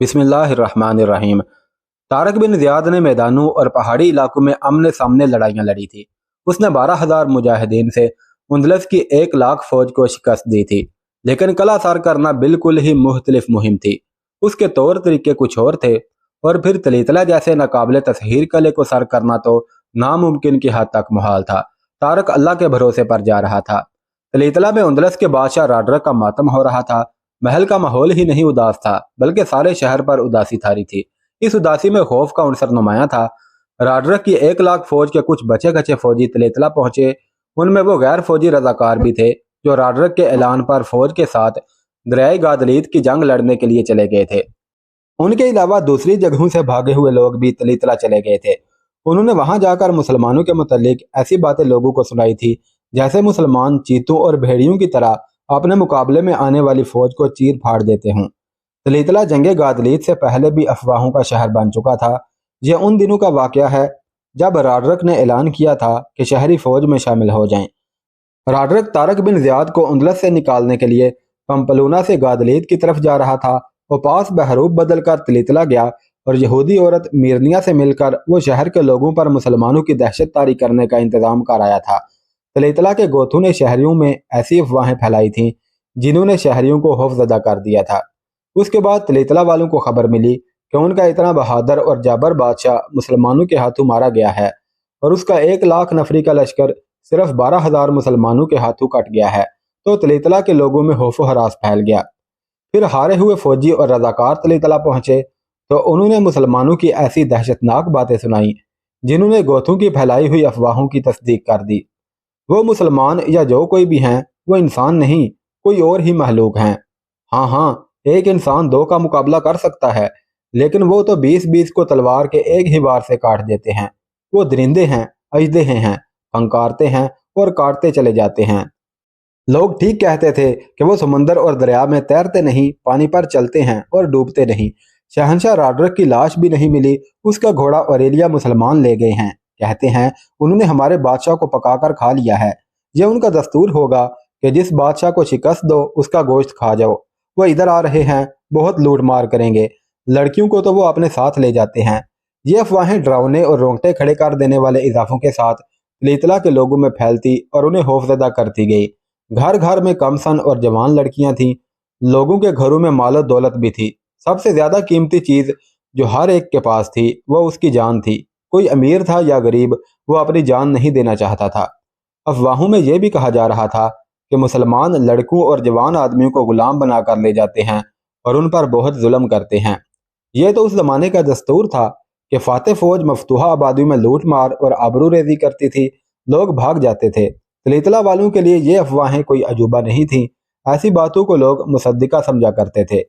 बिस्मिल्लाहिर्रहमानिर्रहीम। तारक बिन ज़ियाद ने मैदानों और पहाड़ी इलाकों में आमने सामने लड़ाइयाँ लड़ी थी। उसने 12,000 मुजाहिदीन से उंदलस की 1 लाख फौज को शिकस्त दी थी, लेकिन कला सार करना बिल्कुल ही मुख्तलिफ मुहिम थी। उसके तौर तरीके कुछ और थे, और फिर तलीतला जैसे नाकाबिले तसहीर कले को सर करना तो नामुमकिन की हद तक मुहाल था। तारक अल्लाह के भरोसे पर जा रहा था। तलीतला में उंदलस के बादशाह राडरक का मातम हो रहा था। महल का माहौल ही नहीं उदास था, बल्कि सारे शहर पर उदासी थारी थी। इस उदासी में खौफ का उनसर नुमाया था। राडरक की 1 लाख फौज के कुछ बचे कचे फौजी तलेतला पहुंचे। उनमें वो गैर फौजी रजाकार भी थे जो राडरक के ऐलान पर फौज के साथ दरियाई गादलीद की जंग लड़ने के लिए चले गए थे। उनके अलावा दूसरी जगहों से भागे हुए लोग भी तलीतला चले गए थे। उन्होंने वहां जाकर मुसलमानों के मुतालिक ऐसी बातें लोगों को सुनाई थी जैसे मुसलमान चीतों और भेड़ियों की तरह अपने मुकाबले में आने वाली फौज को चीर फाड़ देते हों। तलीतला जंगे गादलीद से पहले भी अफवाहों का शहर बन चुका था। यह उन दिनों का वाकया है जब राडरक ने ऐलान किया था कि शहरी फौज में शामिल हो जाएं। राडरक तारक बिन ज़ियाद को उंदलस से निकालने के लिए पम्पलूना से गादलीद की तरफ जा रहा था। वो पास बहरूप बदल कर तलीतला गया और यहूदी औरत मीरनिया से मिलकर वो शहर के लोगों पर मुसलमानों की दहशत तारी करने का इंतजाम कराया था। तलीतला के गोथू ने शहरियों में ऐसी अफवाहें फैलाई थीं जिन्होंने शहरियों को खौफजदा कर दिया था। उसके बाद तलीतला वालों को खबर मिली कि उनका इतना बहादुर और जाबर बादशाह मुसलमानों के हाथों मारा गया है और उसका 1 लाख नफरी का लश्कर सिर्फ 12,000 मुसलमानों के हाथों कट गया है। तो तलीतला के लोगों में खौफ हरास फैल गया। फिर हारे हुए फौजी और रजाकार तलीतला पहुंचे तो उन्होंने मुसलमानों की ऐसी दहशतनाक बातें सुनाई जिन्होंने गोथों की फैलाई हुई अफवाहों की तस्दीक कर दी। वो मुसलमान या जो कोई भी हैं वो इंसान नहीं, कोई और ही महलूक हैं। हाँ हाँ, एक इंसान 2 का मुकाबला कर सकता है, लेकिन वो तो 20-20 को तलवार के एक ही वार से काट देते हैं। वो दरिंदे हैं, अजदहे हैं, फंकारते हैं और काटते चले जाते हैं। लोग ठीक कहते थे कि वो समंदर और दरिया में तैरते नहीं, पानी पर चलते हैं और डूबते नहीं। शहंशाह राडरक की लाश भी नहीं मिली, उसका घोड़ा औरेलिया मुसलमान ले गए हैं। कहते हैं उन्होंने हमारे बादशाह को पकाकर खा लिया है। यह उनका दस्तूर होगा कि जिस बादशाह को शिकस्त दो उसका गोश्त खा जाओ। वो इधर आ रहे हैं, बहुत लूट मार करेंगे। लड़कियों को तो वो अपने साथ ले जाते हैं। ये अफवाहें डरावने और रोंगटे खड़े कर देने वाले इजाफों के साथ तलीतला के लोगों में फैलती और उन्हें खौफजदा करती गई। घर घर में कमसन और जवान लड़कियां थीं। लोगों के घरों में मालो दौलत भी थी। सबसे ज्यादा कीमती चीज जो हर एक के पास थी वो उसकी जान थी। कोई अमीर था या गरीब, वो अपनी जान नहीं देना चाहता था। अफवाहों में यह भी कहा जा रहा था कि मुसलमान लड़कों और जवान आदमियों को गुलाम बनाकर ले जाते हैं और उन पर बहुत जुल्म करते हैं। यह तो उस जमाने का दस्तूर था कि फातेह फौज मफतूहा आबादियों में लूट मार और आबरू रेजी करती थी। लोग भाग जाते थे। तलीतला वालों के लिए ये अफवाहें कोई अजूबा नहीं थीं। ऐसी बातों को लोग मुसद्दिका समझा करते थे।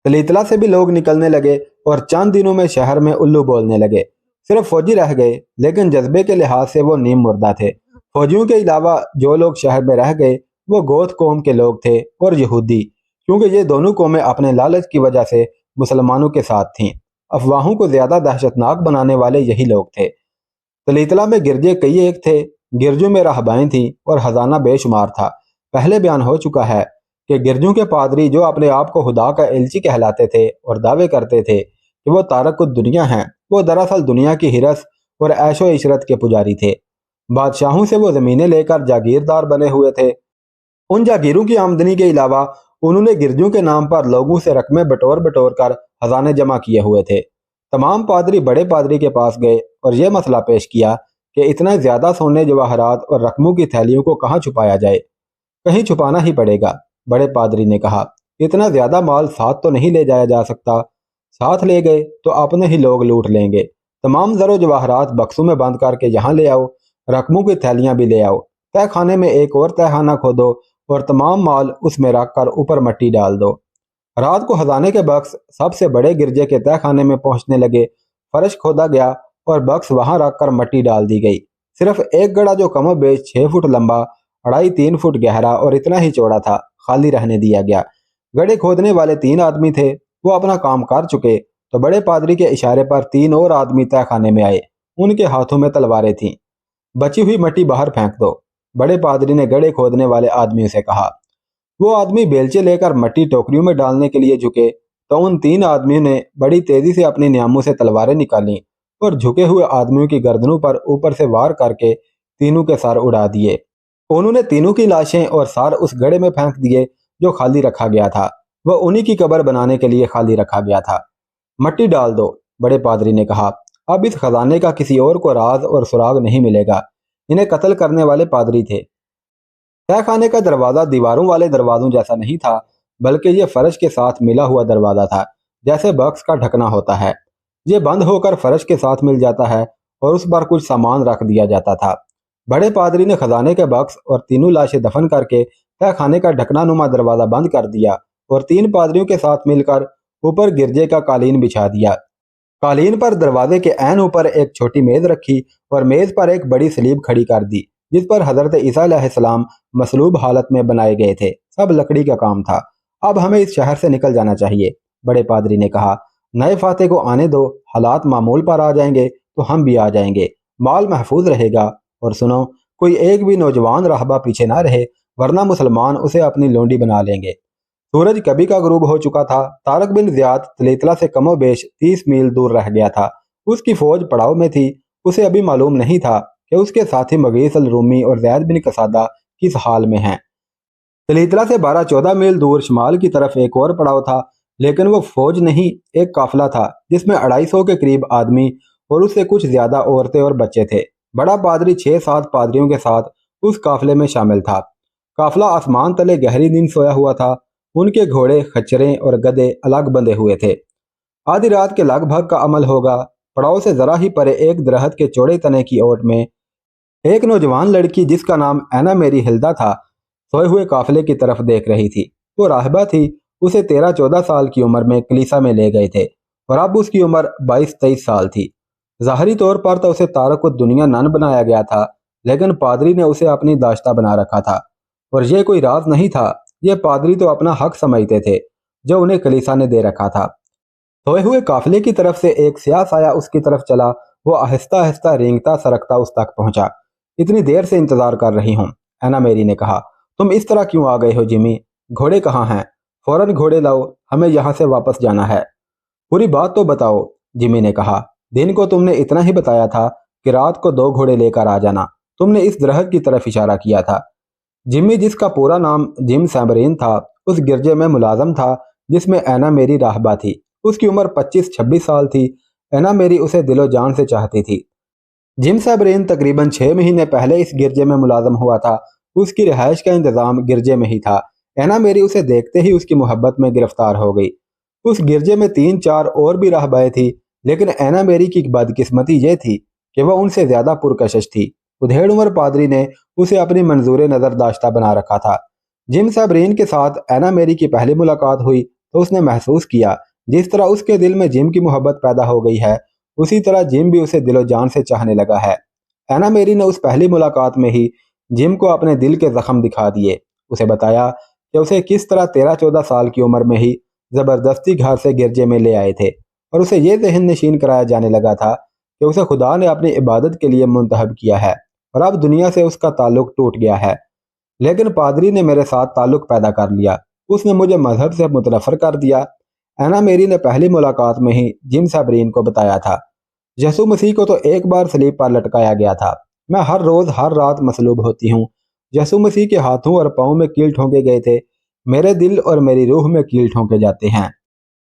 तलीतला से भी लोग निकलने लगे और चंद दिनों में शहर में उल्लू बोलने लगे। सिर्फ फौजी रह गए, लेकिन जज्बे के लिहाज से वो नीम मुर्दा थे। फौजियों के अलावा जो लोग शहर में रह गए वो गोथ कौम के लोग थे और यहूदी, क्योंकि ये दोनों कौमें अपने लालच की वजह से मुसलमानों के साथ थीं। अफवाहों को ज्यादा दहशतनाक बनाने वाले यही लोग थे। तलीतला में गिरजे कई एक थे। गिरजों में राहबाएं थीं और खजाना बेशुमार था। पहले बयान हो चुका है कि गिरजों के पादरी जो अपने आप को खुदा का एलची कहलाते थे और दावे करते थे कि वो तारक दुनिया हैं, वो दरअसल दुनिया की हिरस और ऐशो इशरत के पुजारी थे। बादशाहों से वो जमीनें लेकर जागीरदार बने हुए थे। उन जागीरों की आमदनी के अलावा उन्होंने गिरजों के नाम पर लोगों से रकमें बटोर बटोर कर खजाने जमा किए हुए थे। तमाम पादरी बड़े पादरी के पास गए और यह मसला पेश किया कि इतना ज्यादा सोने जवाहरात और रकमों की थैलियों को कहाँ छुपाया जाए। कहीं छुपाना ही पड़ेगा। बड़े पादरी ने कहा, इतना ज्यादा माल साथ तो नहीं ले जाया जा सकता। साथ ले गए तो अपने ही लोग लूट लेंगे। तमाम जरो जवाहरात बक्सों में बंद करके यहाँ ले आओ। रकमों की थैलियां भी ले आओ। तह खाने में एक और तहखाना खोदो और तमाम माल उसमें रख कर ऊपर मिट्टी डाल दो। रात को खजाने के बक्स सबसे बड़े गिरजे के तहखाने में पहुंचने लगे। फर्श खोदा गया और बक्स वहां रख कर मिट्टी डाल दी गई। सिर्फ एक गड़ा जो कमोबेश 6 फुट लंबा, 2.5-3 फुट गहरा और इतना ही चौड़ा था, खाली रहने दिया गया। गड्ढे खोदने वाले 3 आदमी थे। वो अपना काम कर चुके तो बड़े पादरी के इशारे पर 3 और आदमी तहखाने में आए। उनके हाथों में तलवारें थीं। बची हुई मिट्टी बाहर फेंक दो, बड़े पादरी ने गड्ढे खोदने वाले आदमियों से कहा। वो आदमी बेलचे लेकर मिट्टी टोकरियों में डालने के लिए झुके तो उन 3 आदमियों ने बड़ी तेजी से अपनी न्यामों से तलवारें निकाली और झुके हुए आदमियों की गर्दनों पर ऊपर से वार करके तीनों के सर उड़ा दिए। उन्होंने तीनों की लाशें और सर उस गड्ढे में फेंक दिए जो खाली रखा गया था। वह उन्हीं की कब्र बनाने के लिए खाली रखा गया था। मट्टी डाल दो, बड़े पादरी ने कहा। अब इस खजाने का किसी और को राज और सुराग नहीं मिलेगा। इन्हें कत्ल करने वाले पादरी थे। तहखाने का दरवाजा दीवारों वाले दरवाजों जैसा नहीं था, बल्कि यह फर्श के साथ मिला हुआ दरवाजा था, जैसे बक्स का ढकना होता है। यह बंद होकर फर्श के साथ मिल जाता है और उस पर कुछ सामान रख दिया जाता था। बड़े पादरी ने खजाने के बक्स और तीनों लाशें दफन करके तहखाने का ढकना नुमा दरवाजा बंद कर दिया और 3 पादरियों के साथ मिलकर ऊपर गिरजे का कालीन बिछा दिया। कालीन पर दरवाजे के ऐन ऊपर एक छोटी मेज रखी और मेज पर एक बड़ी सलीब खड़ी कर दी, जिस पर हजरत ईसा अलैहिस्सलाम मसलूब हालत में बनाए गए थे। सब लकड़ी का काम था। अब हमें इस शहर से निकल जाना चाहिए, बड़े पादरी ने कहा। नए फाते को आने दो, हालात मामूल पर आ जाएंगे तो हम भी आ जाएंगे, माल महफूज रहेगा। और सुनो, कोई एक भी नौजवान राहबा पीछे ना रहे, वरना मुसलमान उसे अपनी लोंडी बना लेंगे। सूरज कभी का गुरूब हो चुका था। तारक बिन ज़ियाद तलीतला से कमोबेश 30 मील दूर रह गया था। उसकी फौज पड़ाव में थी। उसे अभी मालूम नहीं था कि उसके साथी मगीस अल रूमी और ज़ैद बिन कसादा किस हाल में हैं। तलीतला से 12-14 मील दूर शमाल की तरफ एक और पड़ाव था, लेकिन वो फौज नहीं, एक काफिला था जिसमें 250 के करीब आदमी और उससे कुछ ज्यादा औरतें और बच्चे थे। बड़ा पादरी 6-7 पादरियों के साथ उस काफिले में शामिल था। काफिला आसमान तले गहरी नींद सोया हुआ था। उनके घोड़े, खच्चरें और गधे अलग बंधे हुए थे। आधी रात के लगभग का अमल होगा। पड़ाव से जरा ही परे एक दरख्त के चौड़े तने की ओट में एक नौजवान लड़की, जिसका नाम ऐना मेरी हिल्दा था, सोए हुए काफिले की तरफ देख रही थी। वो राहबा थी। उसे 13-14 साल की उम्र में कलीसा में ले गए थे और अब उसकी उम्र 22-23 साल थी। ज़ाहरी तौर पर तो उसे तारक दुनिया नन बनाया गया था, लेकिन पादरी ने उसे अपनी दाश्ता बना रखा था। और यह कोई राज नहीं था। ये पादरी तो अपना हक समझते थे जो उन्हें कलीसा ने दे रखा था। सोए हुए काफिले की तरफ से एक स्याह साया उसकी तरफ चला। वो आहिस्ता आहिस्ता रेंगता सरकता उस तक पहुंचा। इतनी देर से इंतजार कर रही हूँ, ऐना मेरी ने कहा। तुम इस तरह क्यों आ गए हो जिमी? घोड़े कहाँ हैं? फौरन घोड़े लाओ, हमें यहाँ से वापस जाना है। पूरी बात तो बताओ, जिमी ने कहा। दिन को तुमने इतना ही बताया था कि रात को 2 घोड़े लेकर आ जाना। तुमने इस दरख्त की तरफ इशारा किया था। जिमी, जिसका पूरा नाम जिम सैमरीन था, उस गिरजे में मुलाजम था जिसमें ऐना मेरी राहबा थी। उसकी उम्र 25-26 साल थी। ऐना मेरी उसे दिलो जान से चाहती थी। जिम सैमरीन तकरीबन 6 महीने पहले इस गिरजे में मुलाजम हुआ था। उसकी रिहाइश का इंतजाम गिरजे में ही था। ऐना मेरी उसे देखते ही उसकी मोहब्बत में गिरफ्तार हो गई। उस गिरजे में 3-4 और भी राहबाएं थी, लेकिन ऐना मेरी की बदकिस्मती ये थी कि वह उनसे ज्यादा पुरकशिश थी। उधेड़ उम्र पादरी ने उसे अपनी मंजूर नजर दाश्ता बना रखा था। जिम सैमरीन के साथ ऐना मेरी की पहली मुलाकात हुई तो उसने महसूस किया जिस तरह उसके दिल में जिम की मोहब्बत पैदा हो गई है, उसी तरह जिम भी उसे दिलो जान से चाहने लगा है। ऐना मेरी ने उस पहली मुलाकात में ही जिम को अपने दिल के जख्म दिखा दिए। उसे बताया कि उसे किस तरह 13-14 साल की उम्र में ही जबरदस्ती घर से गिरजे में ले आए थे और उसे ये जहन नशीन कराया जाने लगा था कि उसे खुदा ने अपनी इबादत के लिए मुंतहब किया है और अब दुनिया से उसका ताल्लुक टूट गया है। लेकिन पादरी ने मेरे साथ ताल्लुक पैदा कर लिया। उसने मुझे मजहब से मुतनफर कर दिया। ऐना मेरी ने पहली मुलाकात में ही जिम सैमरीन को बताया था। यसू मसीह को तो एक बार सलीब पर लटकाया गया था। मैं हर रोज हर रात मसलूब होती हूँ। यसू मसीह के हाथों और पाँव में कील ठोंके गए थे। मेरे दिल और मेरी रूह में कील ठोंके जाते हैं।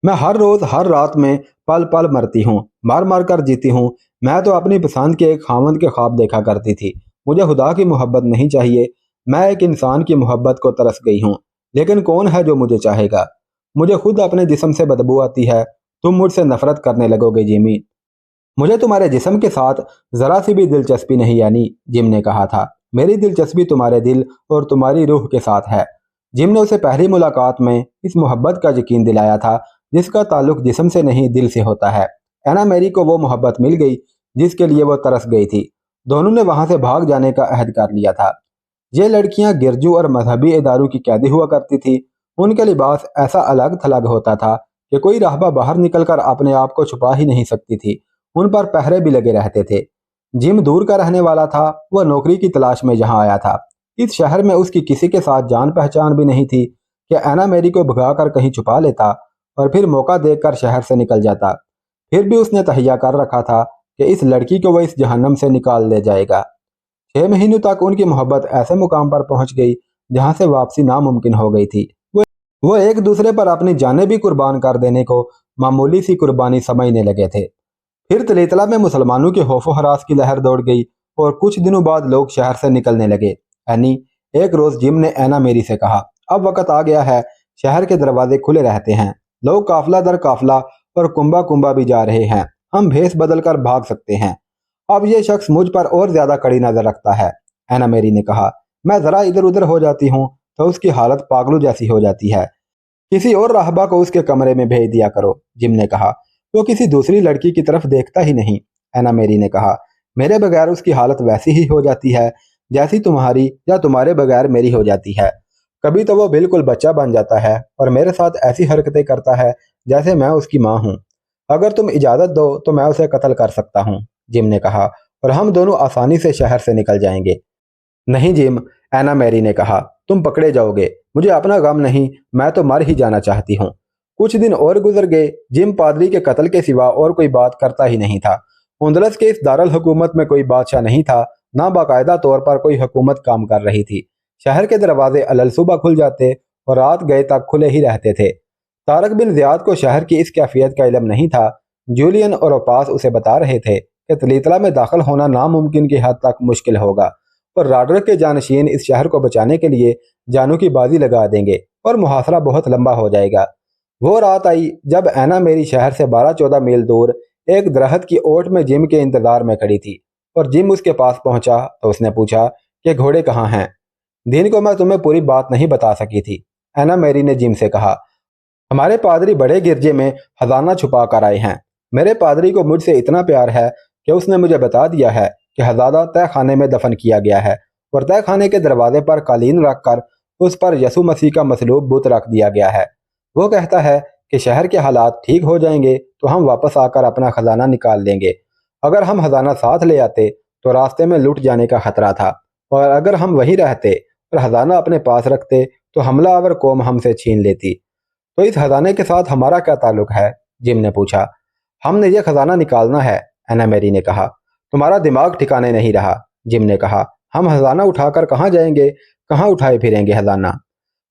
मैं हर रोज हर रात में पल पल मरती हूँ, मार मार कर जीती हूँ। मैं तो अपनी पसंद के एक खामंद के ख्वाब देखा करती थी। मुझे खुदा की मोहब्बत नहीं चाहिए। मैं एक इंसान की मोहब्बत को तरस गई हूँ, लेकिन कौन है जो मुझे चाहेगा? मुझे खुद अपने जिस्म से बदबू आती है। तुम मुझसे नफरत करने लगोगे जिमी। मुझे तुम्हारे जिस्म के साथ जरा सी भी दिलचस्पी नहीं, यानी जिम ने कहा था। मेरी दिलचस्पी तुम्हारे दिल और तुम्हारी रूह के साथ है। जिम ने उसे पहली मुलाकात में इस मोहब्बत का यकीन दिलाया था जिसका ताल्लुक जिस्म से नहीं दिल से होता है। ऐना मेरी को वो मोहब्बत मिल गई जिसके लिए वो तरस गई थी। दोनों ने वहां से भाग जाने का अहद कर लिया था। ये लड़कियां गिरजू और मजहबी इदारों की कैदी हुआ करती थी। उनके लिबास ऐसा अलग थलग होता था कि कोई राहबा बाहर निकलकर अपने आप को छुपा ही नहीं सकती थी। उन पर पहरे भी लगे रहते थे। जिम दूर का रहने वाला था। वह नौकरी की तलाश में यहाँ आया था। इस शहर में उसकी किसी के साथ जान पहचान भी नहीं थी कि ऐना मेरी को भगाकर कहीं छुपा लेता और फिर मौका देखकर शहर से निकल जाता। फिर भी उसने तहैया कर रखा था कि इस लड़की को वो इस जहन्नम से निकाल ले जाएगा। 6 महीनों तक उनकी मोहब्बत ऐसे मुकाम पर पहुंच गई जहां से वापसी नामुमकिन हो गई थी। वो एक दूसरे पर अपनी जानें भी कुर्बान कर देने को मामूली सी कुर्बानी समझने लगे थे। फिर तलीतला में मुसलमानों के खौफो हरास की लहर दौड़ गई और कुछ दिनों बाद लोग शहर से निकलने लगे। एनी, एक रोज जिम ने ऐना मेरी से कहा, अब वक्त आ गया है, शहर के दरवाजे खुले रहते हैं, लोग काफला दर काफला और कुंबा कुंबा भी जा रहे हैं, हम भेस बदल कर भाग सकते हैं। अब ये शख्स मुझ पर और ज्यादा कड़ी नजर रखता है, ऐना मेरी ने कहा। मैं जरा इधर उधर हो जाती हूँ तो उसकी हालत पागलों जैसी हो जाती है। किसी और राहबा को उसके कमरे में भेज दिया करो, जिम ने कहा। वो किसी दूसरी लड़की की तरफ देखता ही नहीं, ऐना मेरी ने कहा। मेरे बगैर उसकी हालत वैसी ही हो जाती है जैसी तुम्हारी या तुम्हारे बगैर मेरी हो जाती है। कभी तो वो बिल्कुल बच्चा बन जाता है और मेरे साथ ऐसी हरकतें करता है जैसे मैं उसकी माँ हूँ। अगर तुम इजाज़त दो तो मैं उसे कत्ल कर सकता हूँ, जिम ने कहा, और हम दोनों आसानी से शहर से निकल जाएंगे। नहीं जिम, ऐना मैरी ने कहा, तुम पकड़े जाओगे, मुझे अपना गम नहीं, मैं तो मर ही जाना चाहती हूँ। कुछ दिन और गुजर गए। जिम पादरी के कत्ल के सिवा और कोई बात करता ही नहीं था। उंदलस के इस दारुल हुकूमत में कोई बादशाह नहीं था, ना बाकायदा तौर पर कोई हुकूमत काम कर रही थी। शहर के दरवाजे अलल सुबह खुल जाते और रात गए तक खुले ही रहते थे। तारक बिन ज़ियाद को शहर की इस कैफियत का इल्म नहीं था। जूलियन और अब्बास उसे बता रहे थे कि तलीतला में दाखिल होना नामुमकिन की हद तक मुश्किल होगा और राडरक के जानशीन इस शहर को बचाने के लिए जानों की बाजी लगा देंगे और मुहासरा बहुत लंबा हो जाएगा। वो रात आई जब ऐना मेरी शहर से 12-14 मील दूर एक दरख्त की ओट में जिम के इंतजार में खड़ी थी और जिम उसके पास पहुंचा तो उसने पूछा कि घोड़े कहाँ हैं। दिन को मैं तुम्हें पूरी बात नहीं बता सकी थी, ऐना मेरी ने जिम से कहा। हमारे पादरी बड़े गिरजे में खजाना छुपा कर आए हैं। मेरे पादरी को मुझसे इतना प्यार है कि उसने मुझे बता दिया है कि हजादा तय खाने में दफन किया गया है और तय खाने के दरवाजे पर कालीन रखकर उस पर यसु मसीह का मसलूब बुत रख दिया गया है। वो कहता है कि शहर के हालात ठीक हो जाएंगे तो हम वापस आकर अपना खजाना निकाल लेंगे। अगर हम खजाना साथ ले आते तो रास्ते में लुट जाने का खतरा था, और अगर हम वहीं रहते और खजाना अपने पास रखते तो हमलावर कौम हमसे छीन लेती। तो इस खजाने के साथ हमारा क्या ताल्लुक है, जिम ने पूछा। हमने ये खजाना निकालना है, ऐना मेरी ने कहा। तुम्हारा दिमाग ठिकाने नहीं रहा, जिम ने कहा। हम खजाना उठाकर कहाँ जाएंगे, कहाँ उठाए फिरेंगे खजाना।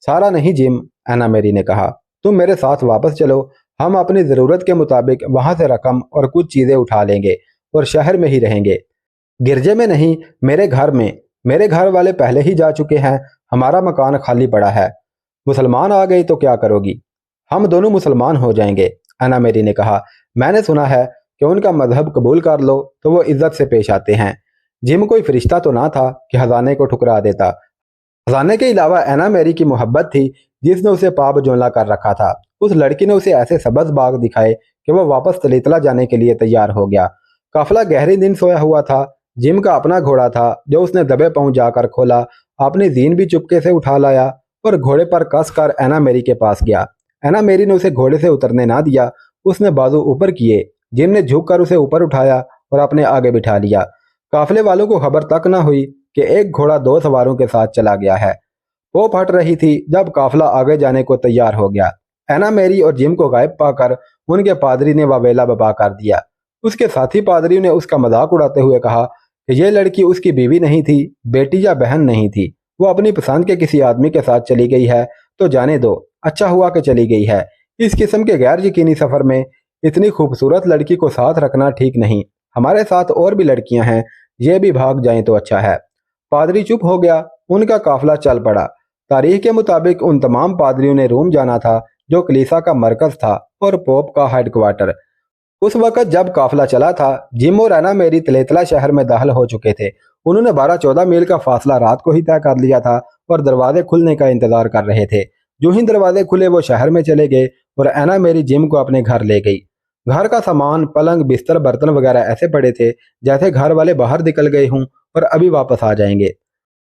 सारा नहीं जिम, ऐना मेरी ने कहा, तुम मेरे साथ वापस चलो, हम अपनी ज़रूरत के मुताबिक वहां से रकम और कुछ चीज़ें उठा लेंगे और शहर में ही रहेंगे। गिरजे में नहीं, मेरे घर में। मेरे घर वाले पहले ही जा चुके हैं, हमारा मकान खाली पड़ा है। मुसलमान आ गए तो क्या करोगी। हम दोनों मुसलमान हो जाएंगे, ऐना मेरी ने कहा। मैंने सुना है कि उनका मजहब कबूल कर लो तो वो इज्जत से पेश आते हैं। जिम कोई फरिश्ता तो ना था कि खजाने को ठुकरा देता। खजाने के अलावा ऐना मेरी की मोहब्बत थी जिसने उसे पाप जोला कर रखा था। उस लड़की ने उसे ऐसे सबज बाग दिखाए कि वह वापस तलीतला जाने के लिए तैयार हो गया। काफिला गहरी नींद सोया हुआ था। जिम का अपना घोड़ा था जो उसने दबे पांव जाकर खोला, अपनी जीन भी चुपके से उठा लाया और घोड़े पर कस कर ऐना मेरी के पास गया। ऐना मेरी ने उसे घोड़े से उतरने ना दिया। उसने बाजू ऊपर किए। जिम ने झुक कर उसे ऊपर उठाया और अपने आगे बिठा लिया। काफिले वालों को खबर तक न हुई कि एक घोड़ा 2 सवारों के साथ चला गया है। वो फट रही थी जब काफिला आगे जाने को तैयार हो गया। ऐना मेरी और जिम को गायब पाकर उनके पादरी ने वावेला बपा कर दिया। उसके साथी पादरियों ने उसका मजाक उड़ाते हुए कहा कि यह लड़की उसकी बीवी नहीं थी, बेटी या बहन नहीं थी। वो अपनी पसंद के किसी आदमी के साथ चली गई है तो जाने दो, अच्छा हुआ कि चली गई है। इस किस्म के गैर यकीनी सफर में इतनी खूबसूरत लड़की को साथ रखना ठीक नहीं। हमारे साथ और भी लड़कियां हैं, ये भी भाग जाएं तो अच्छा है। पादरी चुप हो गया। उनका काफिला चल पड़ा। तारीख के मुताबिक उन तमाम पादरियों ने रोम जाना था जो कलीसा का मरकज था और पोप का हेडक्वार्टर। उस वक्त जब काफिला चला था, जिम और ऐना मेरी तलेतला शहर में दाखिल हो चुके थे। उन्होंने 12-14 मील का फासला रात को ही तय कर लिया था और दरवाजे खुलने का इंतजार कर रहे थे। जो ही दरवाजे खुले वो शहर में चले गए और ऐना मेरी जिम को अपने घर ले गई। घर का सामान, पलंग, बिस्तर, बर्तन वगैरह ऐसे पड़े थे जैसे घर वाले बाहर निकल गए हों और अभी वापस आ जाएंगे।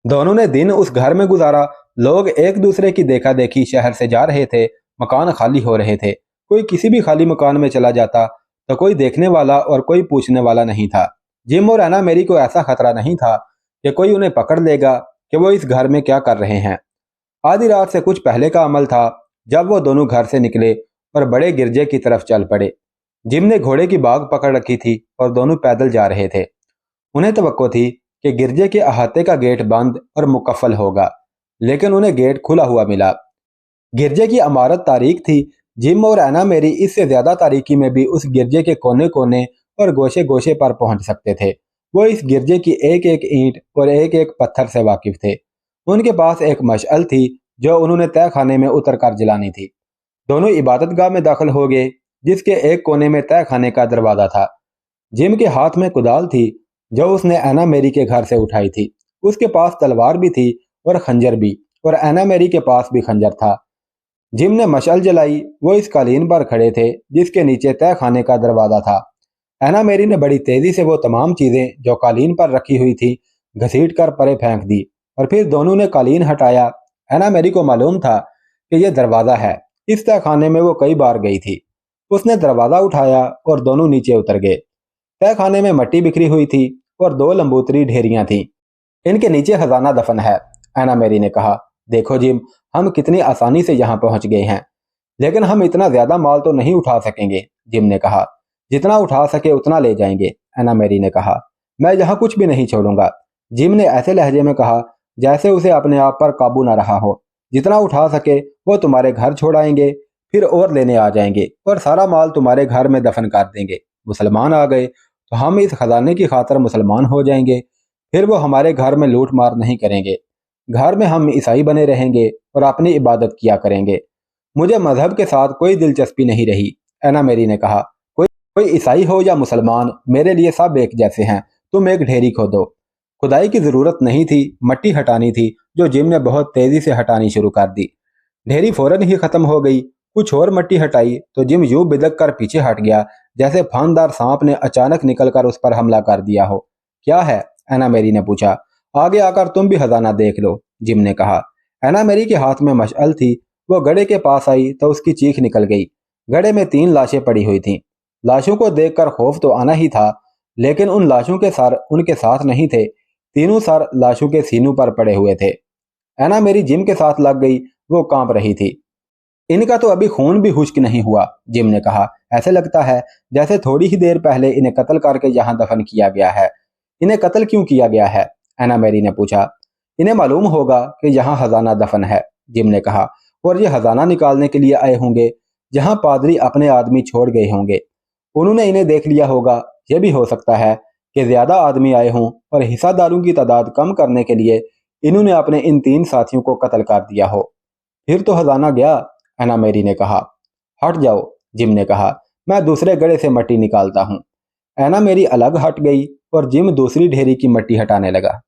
दोनों ने दिन उस घर में गुजारा। लोग एक दूसरे की देखा देखी शहर से जा रहे थे। मकान खाली हो रहे थे। कोई किसी भी खाली मकान में चला जाता तो कोई देखने वाला और कोई पूछने वाला नहीं था। जिम और ऐना मेरी को ऐसा खतरा नहीं था कि कोई उन्हें पकड़ लेगा कि वो इस घर में क्या कर रहे हैं। आधी रात से कुछ पहले का अमल था जब वो दोनों घर से निकले और बड़े गिरजे की तरफ चल पड़े। जिम ने घोड़े की बाग पकड़ रखी थी और दोनों पैदल जा रहे थे। उन्हें तवक्को थी कि गिरजे के अहाते का गेट बंद और मुकफ्फल होगा, लेकिन उन्हें गेट खुला हुआ मिला। गिरजे की इमारत तारीक थी। जिम और एना मेरी इससे ज्यादा तारीकी में भी उस गिरजे के कोने कोने और गोशे गोशे पर पहुंच सकते थे। वो इस गिरजे की एक एक ईंट और एक एक पत्थर से वाकिफ थे। उनके पास एक मशअल थी जो उन्होंने तय खाने में उतर कर जलानी थी। दोनों इबादत गाह में दाखिल हो गए, जिसके एक कोने में तय खाने का दरवाजा था। जिम के हाथ में कुदाल थी जो उसने एना मेरी के घर से उठाई थी। उसके पास तलवार भी थी और खंजर भी, और एना मेरी के पास भी खंजर था। जिम ने मशाल जलाई। वो इस कालीन पर खड़े थे जिसके नीचे तय खाने का दरवाजा था। एना मेरी ने बड़ी तेजी से वो तमाम चीजें जो कालीन पर रखी हुई थी घसीट कर परे फेंक दी, और फिर दोनों ने कालीन हटाया। एना मेरी को मालूम था कि यह दरवाजा है। इस तय खाने में वो कई बार गई थी। उसने दरवाजा उठाया और दोनों नीचे उतर गए। तय खाने में मट्टी बिखरी हुई थी और दो लंबूतरी ढेरियां थीं। इनके नीचे खजाना दफन है, एना मेरी ने कहा। देखो जिम, हम कितनी आसानी से यहाँ पहुंच गए हैं, लेकिन हम इतना ज्यादा माल तो नहीं उठा सकेंगे, जिम ने कहा। जितना उठा सके उतना ले जाएंगे, एना मेरी ने कहा। मैं यहाँ कुछ भी नहीं छोड़ूंगा, जिम ने ऐसे लहजे में कहा जैसे उसे अपने आप पर काबू न रहा हो। जितना उठा सके वो तुम्हारे घर छोड़ आएंगे, फिर और लेने आ जाएंगे और सारा माल तुम्हारे घर में दफन कर देंगे। मुसलमान आ गए तो हम इस खजाने की खातिर मुसलमान हो जाएंगे, फिर वो हमारे घर में लूट मार नहीं करेंगे। घर में हम ईसाई बने रहेंगे और अपनी इबादत किया करेंगे। मुझे मजहब के साथ कोई दिलचस्पी नहीं रही, एना मेरी ने कहा। कोई ईसाई हो या मुसलमान, मेरे लिए सब एक जैसे हैं। तुम एक ढेरी खोदो। खुदाई की जरूरत नहीं थी, मट्टी हटानी थी, जो जिम ने बहुत तेजी से हटानी शुरू कर दी। ढेरी फौरन ही खत्म हो गई। कुछ और मट्टी हटाई तो जिम यूं बिदक कर पीछे हट गया जैसे फानदार सांप ने अचानक निकलकर उस पर हमला कर दिया हो। क्या है, एना मेरी ने पूछा। आगे आकर तुम भी खजाना देख लो, जिम ने कहा। एना मेरी के हाथ में मशअल थी। वो गड़े के पास आई तो उसकी चीख निकल गई। गड़े में 3 लाशें पड़ी हुई थीं। लाशों को देखकर खौफ तो आना ही था, लेकिन उन लाशों के सर उनके साथ नहीं थे। तीनों सर लाशों के सीनों पर पड़े हुए थे। एना मेरी जिम के साथ लग गई। वो कांप रही थी। इनका तो अभी खून भी खुश्क नहीं हुआ, जिम ने कहा। ऐसे लगता है जैसे थोड़ी ही देर पहले इन्हें कत्ल करके यहाँ दफन किया गया है। इन्हें कत्ल क्यों किया गया है, एना मेरी ने पूछा। इन्हें मालूम होगा कि यहाँ खजाना दफन है, जिम ने कहा, और ये खजाना निकालने के लिए आए होंगे। जहाँ पादरी अपने आदमी छोड़ गए होंगे, उन्होंने इन्हें देख लिया होगा। यह भी हो सकता है कि ज्यादा आदमी आए हों और हिस्सादारों की तादाद कम करने के लिए इन्होंने अपने इन 3 साथियों को कत्ल कर दिया हो। फिर तो खजाना गया, एना मेरी ने कहा। हट जाओ, जिम ने कहा, मैं दूसरे गड़े से मट्टी निकालता हूँ। एना मेरी अलग हट गई और जिम दूसरी ढेरी की मट्टी हटाने लगा।